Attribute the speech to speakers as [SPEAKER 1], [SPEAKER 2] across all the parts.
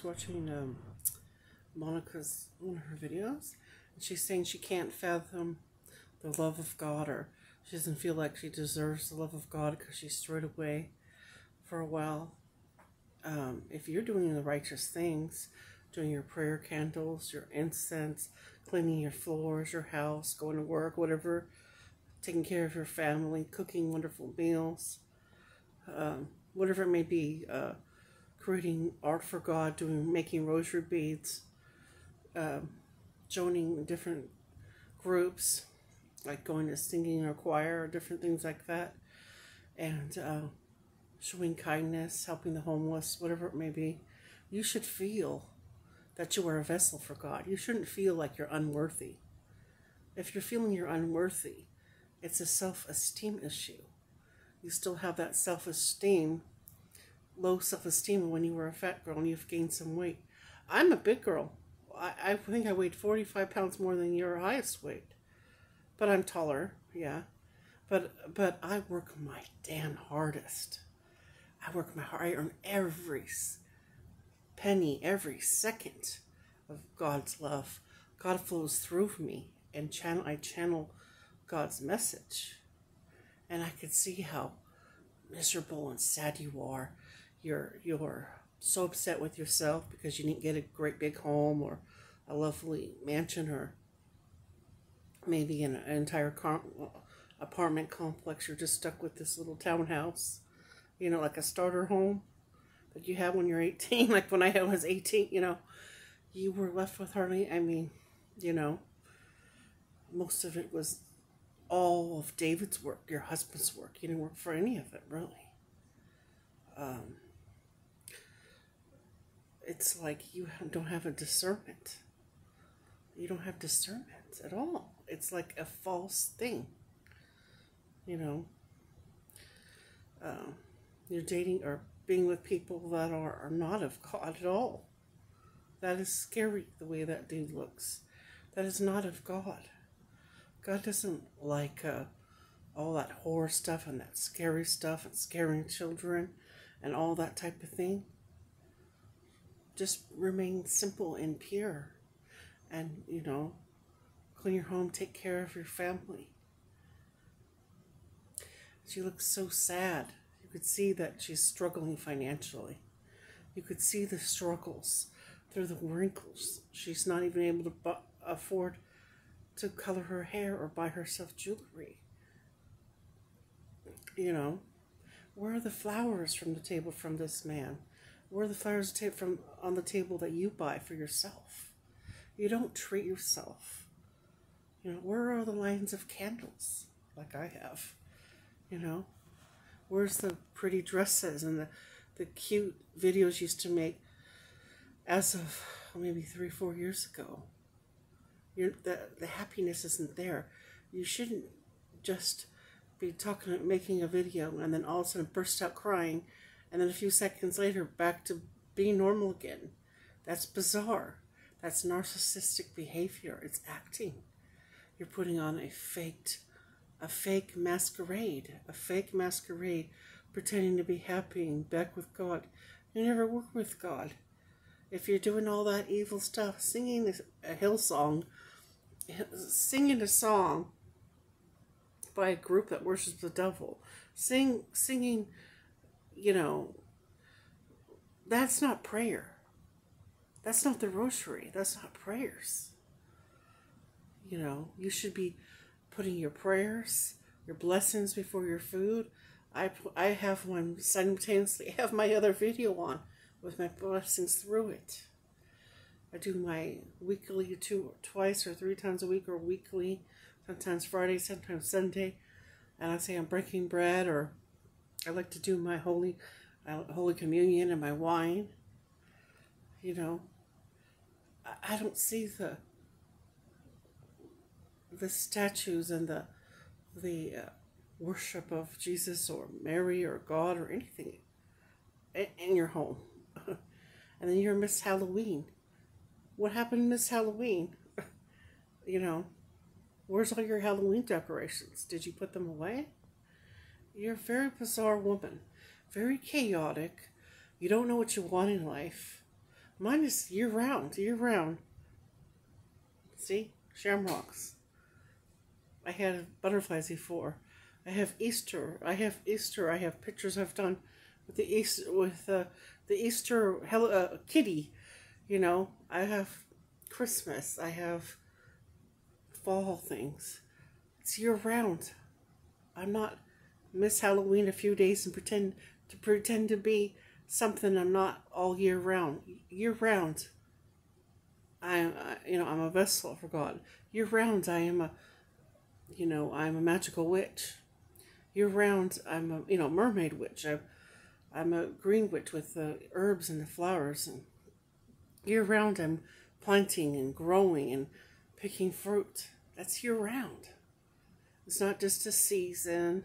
[SPEAKER 1] was watching Monica's one of her videos, and she's saying she can't fathom the love of God, or she doesn't feel like she deserves the love of God because she strayed away for a while. If you're doing the righteous things, doing your prayer candles, your incense, cleaning your floors, your house, going to work, whatever, taking care of your family, cooking wonderful meals, whatever it may be, creating art for God, making rosary beads, joining different groups, like going to singing or choir or different things like that, and showing kindness, helping the homeless, whatever it may be. You should feel that you are a vessel for God. You shouldn't feel like you're unworthy. If you're feeling you're unworthy, it's a self-esteem issue. You still have that self-esteem, low self-esteem when you were a fat girl and you've gained some weight. I'm a big girl. I think I weighed 45 pounds more than your highest weight. But I'm taller, yeah. But I work my damn hardest. I work my hard. I earn every penny, every second of God's love. God flows through me, and I channel God's message. And I could see how miserable and sad you are. You're so upset with yourself because you didn't get a great big home or a lovely mansion, or maybe an entire apartment complex. You're just stuck with this little townhouse, like a starter home that you have when you're 18. Like when I was 18, you were left with hardly, most of it was all of David's work, your husband's work. You didn't work for any of it, really. It's like you don't have a discernment. You don't have discernment at all. It's like a false thing. You're dating or being with people that are not of God at all. That is scary, the way that dude looks. That is not of God. God doesn't like all that horror stuff and that scary stuff and scaring children and all that type of thing. Just remain simple and pure, and clean your home, take care of your family. She looks so sad. You could see that she's struggling financially. You could see the struggles through the wrinkles. She's not even able to afford to color her hair or buy herself jewelry. Where are the flowers from the table from this man? Where are the flowers on the table that you buy for yourself? You don't treat yourself. Where are the lines of candles like I have? Where's the pretty dresses and the cute videos you used to make as of maybe 3-4 years ago? The happiness isn't there. You shouldn't just be making a video and then all of a sudden burst out crying, and then a few seconds later back to being normal again. That's bizarre. That's narcissistic behavior. It's acting. You're putting on a fake masquerade, pretending to be happy and back with God. You never work with God. If you're doing all that evil stuff, singing a hill song, singing a song by a group that worships the devil, singing, that's not prayer. That's not the rosary. That's not prayers. You should be putting your prayers, your blessings before your food. I have one simultaneously. I have my other video on with my blessings through it. I do my weekly twice or 3 times a week, or weekly, sometimes Friday, sometimes Sunday. And I say I'm breaking bread, or I like to do my Holy Communion and my wine. I don't see the statues and the worship of Jesus or Mary or God or anything in your home. And then you're Miss Halloween. What happened to Miss Halloween? Where's all your Halloween decorations? Did you put them away? You're a very bizarre woman. Very chaotic. You don't know what you want in life. Mine is year round, year round. See? Shamrocks. I had butterflies before. I have Easter. I have Easter. I have pictures I've done with the Easter kitty. You know, I have Christmas. I have fall things. It's year round. I'm not miss Halloween a few days and pretend to be something I'm not all year round. Year round, I'm a vessel for God. Year round, I'm a magical witch. Year round, I'm a mermaid witch. I'm a green witch with the herbs and the flowers. And year round, I'm planting and growing and picking fruit. That's year round. It's not just a season.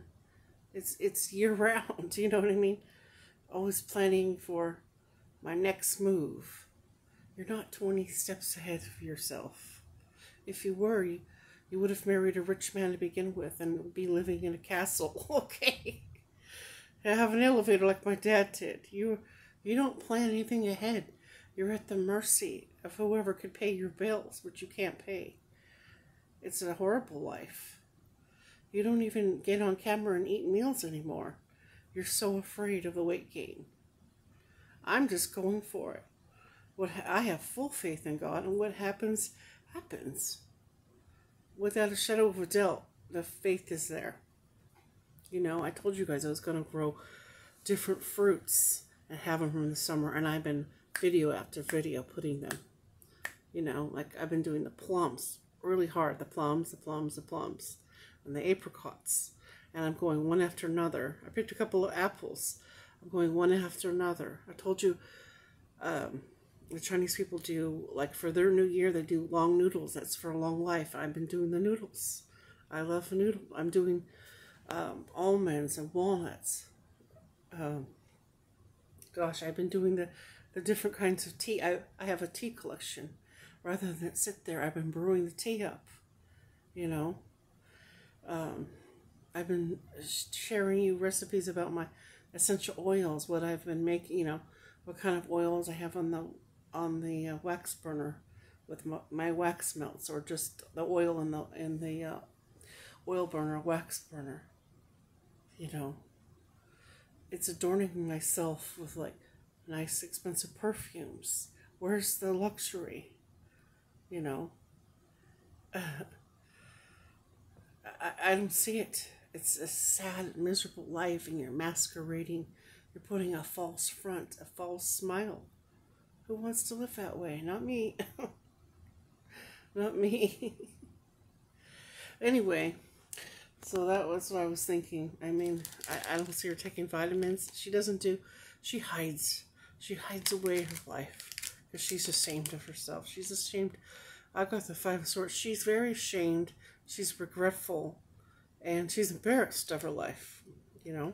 [SPEAKER 1] It's year round. You know what I mean? Always planning for my next move. You're not 20 steps ahead of yourself. If you were, you would have married a rich man to begin with and be living in a castle. Okay. Have an elevator like my dad did. You don't plan anything ahead. You're at the mercy of whoever could pay your bills, which you can't pay. It's a horrible life. You don't even get on camera and eat meals anymore. You're so afraid of the weight gain. I'm just going for it. I have full faith in God, and what happens, happens. Without a shadow of a doubt, the faith is there. You know, I told you guys I was going to grow different fruits and have them in the summer, and I've been video after video putting them. You know, like I've been doing the plums really hard. The plums, and the apricots. And I'm going one after another. I picked a couple of apples. I'm going one after another. I told you the Chinese people do, like for their new year, they do long noodles. That's for a long life. I've been doing the noodles. I love the noodle. I'm doing almonds and walnuts. Gosh, I've been doing the different kinds of tea. I have a tea collection. Rather than sit there, I've been brewing the tea up. You know. I've been sharing you recipes about my essential oils, what I've been making, you know, what kind of oils I have on the wax burner with my wax melts, or just the oil in the oil burner, wax burner. You know, it's adorning myself with like nice expensive perfumes. Where's the luxury? You know, I don't see it. It's a sad, miserable life, and you're masquerading. You're putting a false front, a false smile. Who wants to live that way? Not me. Not me. Anyway, so that was what I was thinking. I mean, I don't see her taking vitamins. She doesn't do. She hides. She hides away her life because she's ashamed of herself. She's ashamed. I got the 5 of Swords. She's very ashamed. She's regretful. And she's embarrassed of her life, you know.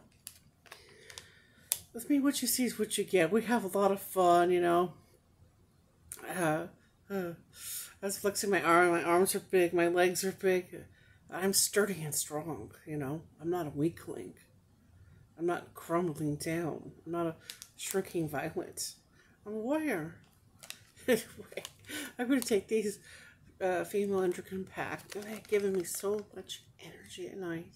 [SPEAKER 1] With me, what you see is what you get. We have a lot of fun, you know. I was flexing my arm. My arms are big. My legs are big. I'm sturdy and strong, you know. I'm not a weakling. I'm not crumbling down. I'm not a shrinking violet. I'm a warrior. Anyway, I'm going to take these female endocrine pack. They've given me so much energy at night.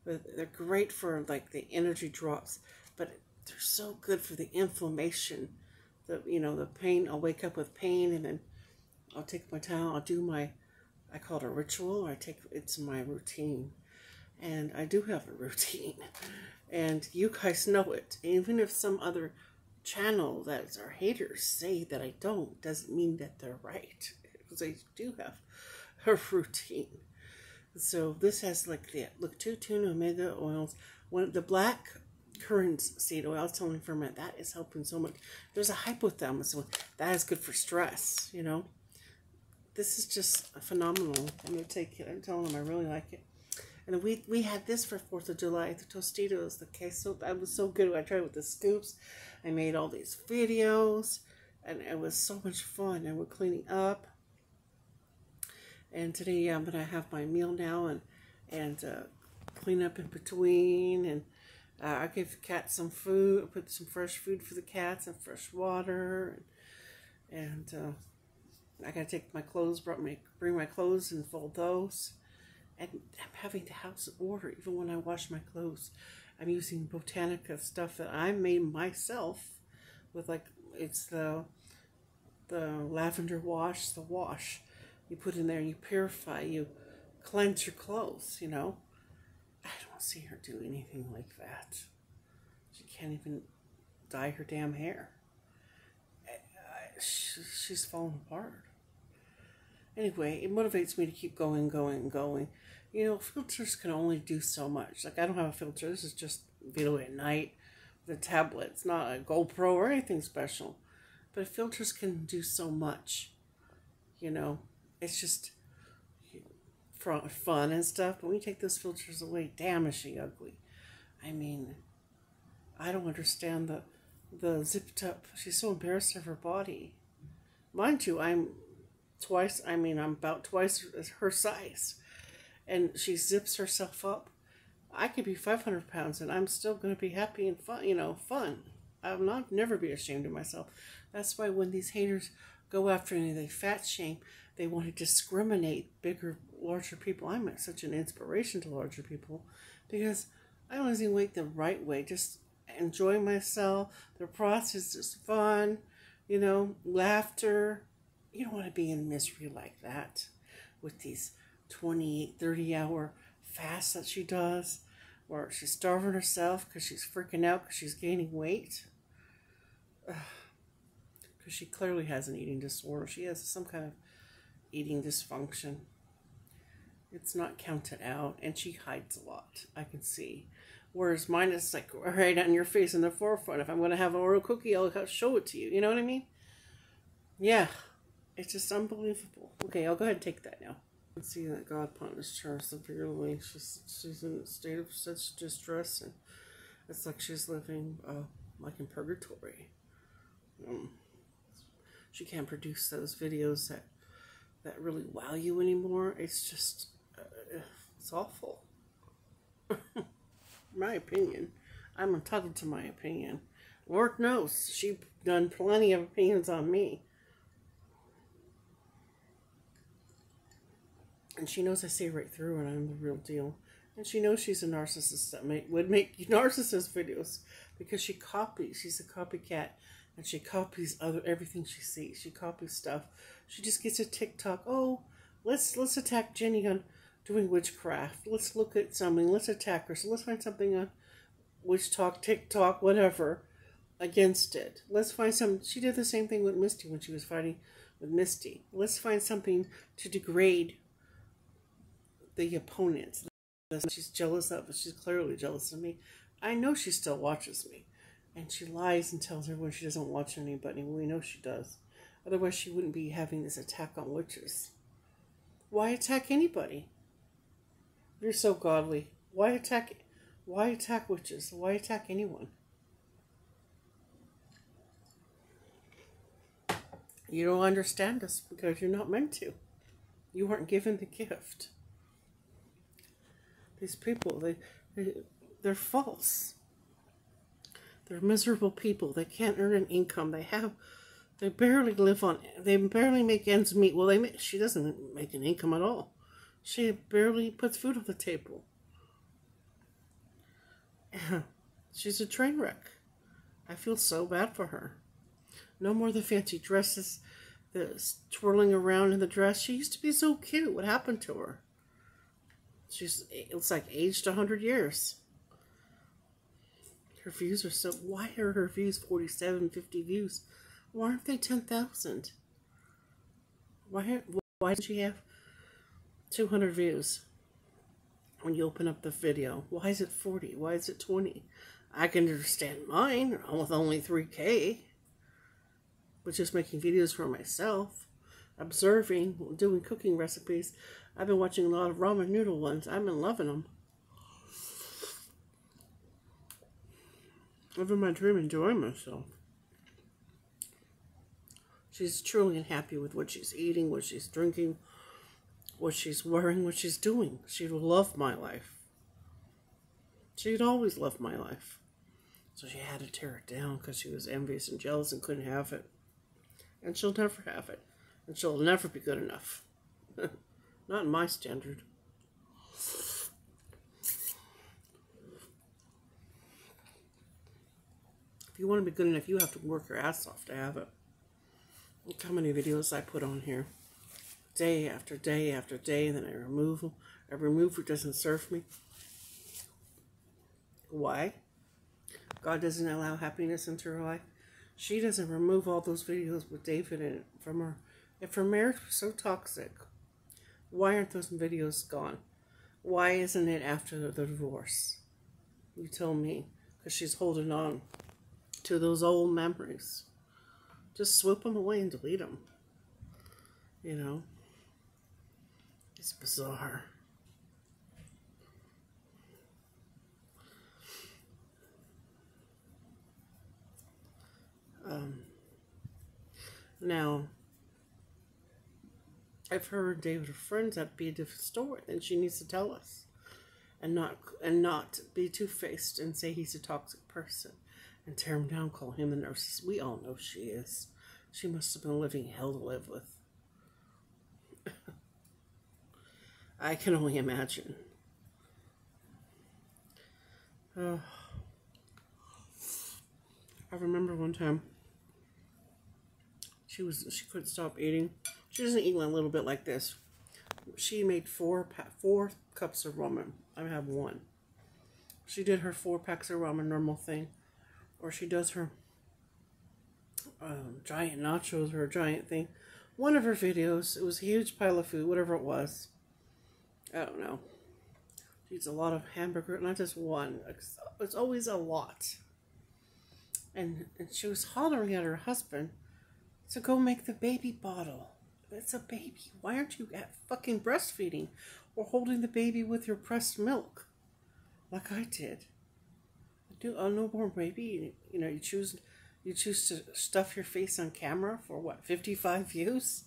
[SPEAKER 1] But they're great for like the energy drops, but they're so good for the inflammation. The pain. I'll wake up with pain, and then I'll take my time. I'll do I call it a ritual. It's my routine, and I do have a routine, and you guys know it. Even if some other channel that are haters say that I don't, doesn't mean that they're right. Because I do have a routine. So this has like the two tuna omega oils. When the black currant seed oil, I was telling ferment, that is helping so much. There's a hypothalamus one that is good for stress. You know, this is just phenomenal. I'm gonna take it. I'm telling them I really like it. And we had this for 4th of July. The Tostitos, the queso. That was so good. I tried it with the scoops. I made all these videos, and it was so much fun. And we're cleaning up. And today I'm gonna have my meal now and clean up in between. And I give the cats some food. I put some fresh food for the cats and fresh water. And I gotta take my clothes, bring my clothes and fold those. And I'm having the house in order even when I wash my clothes. I'm using Botanica stuff that I made myself with, like, it's the lavender wash, the wash. You put in there and you purify, you cleanse your clothes, you know. I don't see her do anything like that. She can't even dye her damn hair. She's falling apart. Anyway, it motivates me to keep going. You know, filters can only do so much. Like, I don't have a filter. This is just video at night with a tablet. It's not a GoPro or anything special. But filters can do so much. You know, it's just fun and stuff. But when you take those filters away, damn, is she ugly. I mean, I don't understand the zipped up. She's so embarrassed of her body. Mind you, I'm about twice her size. And she zips herself up. I could be 500 pounds and I'm still going to be happy and fun, you know, fun. I'll never be ashamed of myself. That's why when these haters go after me, they fat shame, they want to discriminate larger people. I'm such an inspiration to larger people because I don't lose weight the right way. Just enjoy myself. The process is fun, you know, laughter. You don't want to be in misery like that with these 28, 30-hour fasts that she does, or she's starving herself because she's freaking out because she's gaining weight. Because she clearly has an eating disorder. She has some kind of eating dysfunction. It's not counted out, and she hides a lot, I can see. Whereas mine is like right on your face in the forefront. If I'm going to have an Oreo cookie, I'll show it to you. You know what I mean? Yeah. It's just unbelievable. Okay, I'll go ahead and take that now. You can see that God punished her severely. She's in a state of such distress, and it's like she's living like in purgatory. She can't produce those videos that really wow you anymore. It's just, it's awful. My opinion. I'm entitled to my opinion. Lord knows, she's done plenty of opinions on me. And she knows I see right through and I'm the real deal. And she knows she's a narcissist that would make narcissist videos because she copies. She's a copycat, and she copies everything she sees. She copies stuff. She just gets a TikTok. Oh, let's attack Jenny on doing witchcraft. Let's look at something. Let's attack her. So let's find something on Witch Talk, TikTok, whatever, against it. Let's find some. She did the same thing with Misty when she was fighting with Misty. Let's find something to degrade the opponents that she's jealous of. She's clearly jealous of me. I know she still watches me, and she lies and tells everyone she doesn't watch anybody. We know she does. Otherwise, she wouldn't be having this attack on witches. Why attack anybody? You're so godly. Why attack witches? Why attack anyone? You don't understand us because you're not meant to. You weren't given the gift. These people, they're false. They're miserable people. They can't earn an income. They barely they barely make ends meet. Well, she doesn't make an income at all. She barely puts food on the table. She's a train wreck. I feel so bad for her. No more the fancy dresses, the twirling around in the dress. She used to be so cute. What happened to her? It's like aged 100 years. Her views are so... Why are her views 47, 50 views? Why aren't they 10,000? Why does she have 200 views when you open up the video? Why is it 40? Why is it 20? I can understand mine with only 3K. But just making videos for myself, observing, doing cooking recipes. I've been watching a lot of ramen noodle ones. I've been loving them. Living my dream, enjoying myself. She's truly unhappy with what she's eating, what she's drinking, what she's wearing, what she's doing. She will love my life. She'd always love my life. So she had to tear it down because she was envious and jealous and couldn't have it. And she'll never have it. And she'll never be good enough. Not in my standard. If you want to be good enough, you have to work your ass off to have it. Look how many videos I put on here. Day after day after day, and then I remove them. I remove what doesn't serve me. Why? God doesn't allow happiness into her life. She doesn't remove all those videos with David in it from her. If her marriage was so toxic, why aren't those videos gone? Why isn't it after the divorce? You tell me. Because she's holding on to those old memories. Just swoop them away and delete them. You know? It's bizarre. Now, I've heard David or friends that'd be a different story. Then she needs to tell us, and not be two-faced and say he's a toxic person, and tear him down, call him a narcissist. We all know she is. She must have been living hell to live with. I can only imagine. I remember one time. She couldn't stop eating. She doesn't eat a little bit like this. She made four cups of ramen. I have one. She did her 4 packs of ramen, normal thing, or she does her giant nachos or a giant thing. One of her videos, it was a huge pile of food, whatever it was. I don't know. She eats a lot of hamburger, not just one. It's always a lot. And she was hollering at her husband to go make the baby bottle. It's a baby. Why aren't you at fucking breastfeeding or holding the baby with your breast milk like I did? A newborn baby, you know, you choose to stuff your face on camera for what, 55 views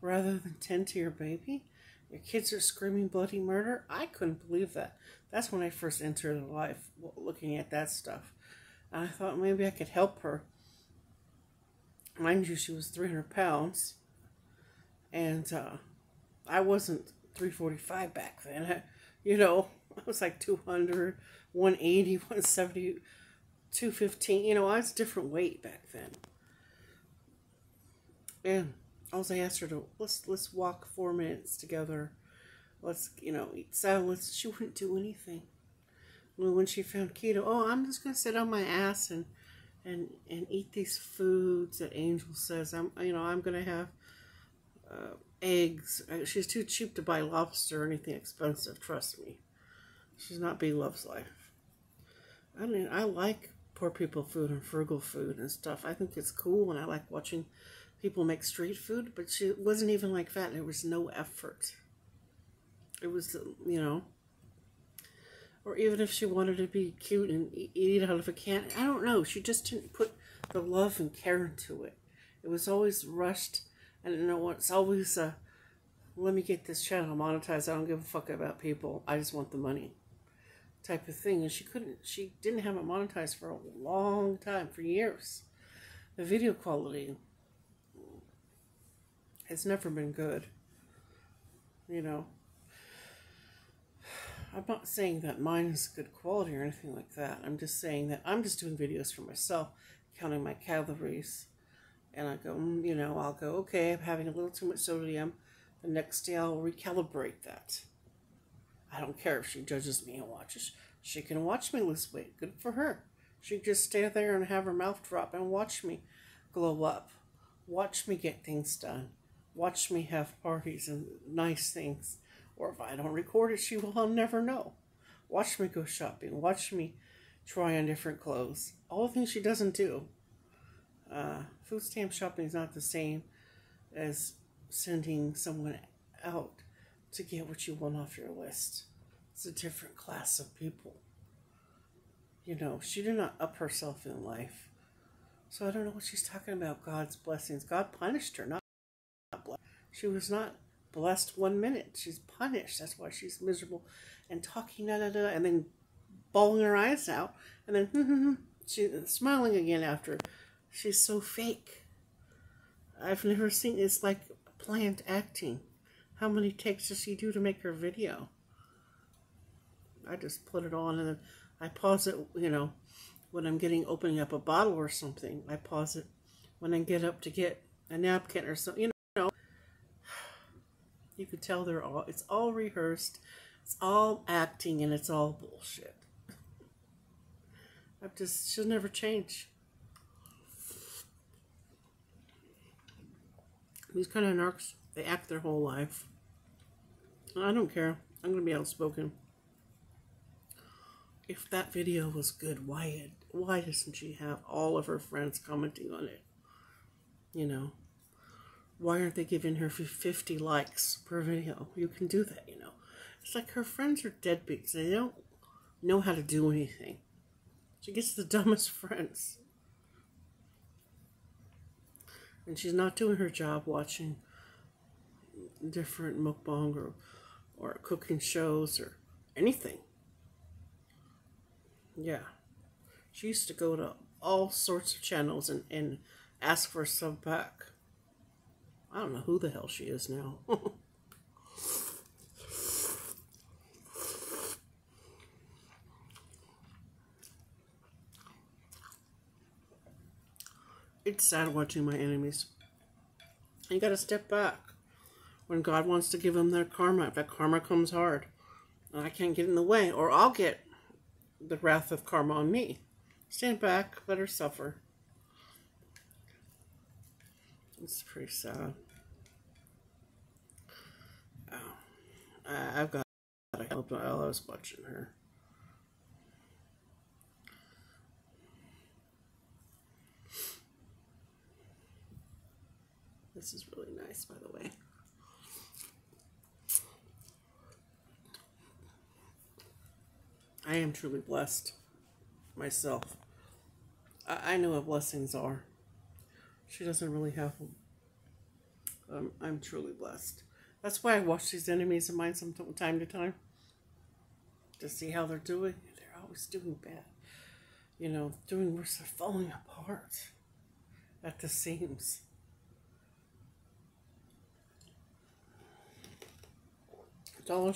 [SPEAKER 1] rather than tend to your baby? Your kids are screaming bloody murder. I couldn't believe that. That's when I first entered life, looking at that stuff. And I thought maybe I could help her. Mind you, she was 300 pounds. And I wasn't 345 back then. I was like 200, 180, 170, 215. I was a different weight back then. And I asked her to, let's walk 4 minutes together. Let's, eat salads. She wouldn't do anything. When she found keto, I'm just going to sit on my ass and eat these foods that Angel says. I'm going to have eggs. She's too cheap to buy lobster or anything expensive, trust me. She's not B Loves Life. I like poor people food and frugal food and stuff. I think it's cool, and I like watching people make street food, but she wasn't even like that. There was no effort. It was, or even if she wanted to be cute and eat out of a can, I don't know. She just didn't put the love and care into it. It was always rushed, and it's always let me get this channel monetized. I don't give a fuck about people. I just want the money, type of thing. And she didn't have it monetized for a long time, for years. The video quality has never been good. I'm not saying that mine is good quality or anything like that. I'm just saying that I'm just doing videos for myself, counting my calories. And I go, I'll go, okay, I'm having a little too much sodium. The next day I'll recalibrate that. I don't care if she judges me and watches. She can watch me lose weight. Good for her. She can just stay there and have her mouth drop and watch me glow up. Watch me get things done. Watch me have parties and nice things. Or if I don't record it, she will never know. Watch me go shopping. Watch me try on different clothes. All the things she doesn't do. Food stamp shopping is not the same as sending someone out to get what you want off your list. It's a different class of people. She did not up herself in life. So I don't know what she's talking about, God's blessings. God punished her, not blessed. She was not blessed 1 minute. She's punished. That's why she's miserable and talking and then bawling her eyes out, and then she's smiling again after. She's so fake. I've never seen, it's like planned acting. How many takes does she do to make her video? I just put it on and then I pause it, you know, when I'm opening up a bottle or something. I pause it when I get up to get a napkin or something, you know. You could tell it's all rehearsed, it's all acting, and it's all bullshit. She'll never change. These kind of narcs, they act their whole life. I don't care. I'm going to be outspoken. If that video was good, why doesn't she have all of her friends commenting on it? You know, why aren't they giving her 50 likes per video? You can do that, you know. It's like her friends are deadbeats. They don't know how to do anything. She gets the dumbest friends. And she's not doing her job watching different mukbang or cooking shows or anything. Yeah. She used to go to all sorts of channels and ask for a sub back. I don't know who the hell she is now. It's sad watching my enemies. You gotta step back. When God wants to give them their karma, if that karma comes hard, and I can't get in the way, or I'll get the wrath of karma on me. Stand back, let her suffer. It's pretty sad. Oh, I've got to help while I was watching her. This is really nice, by the way. I am truly blessed myself. I know what blessings are. She doesn't really have them. I'm truly blessed. That's why I watch these enemies of mine from time to time. To see how they're doing. They're always doing bad. You know, doing worse. They're falling apart at the seams. It's all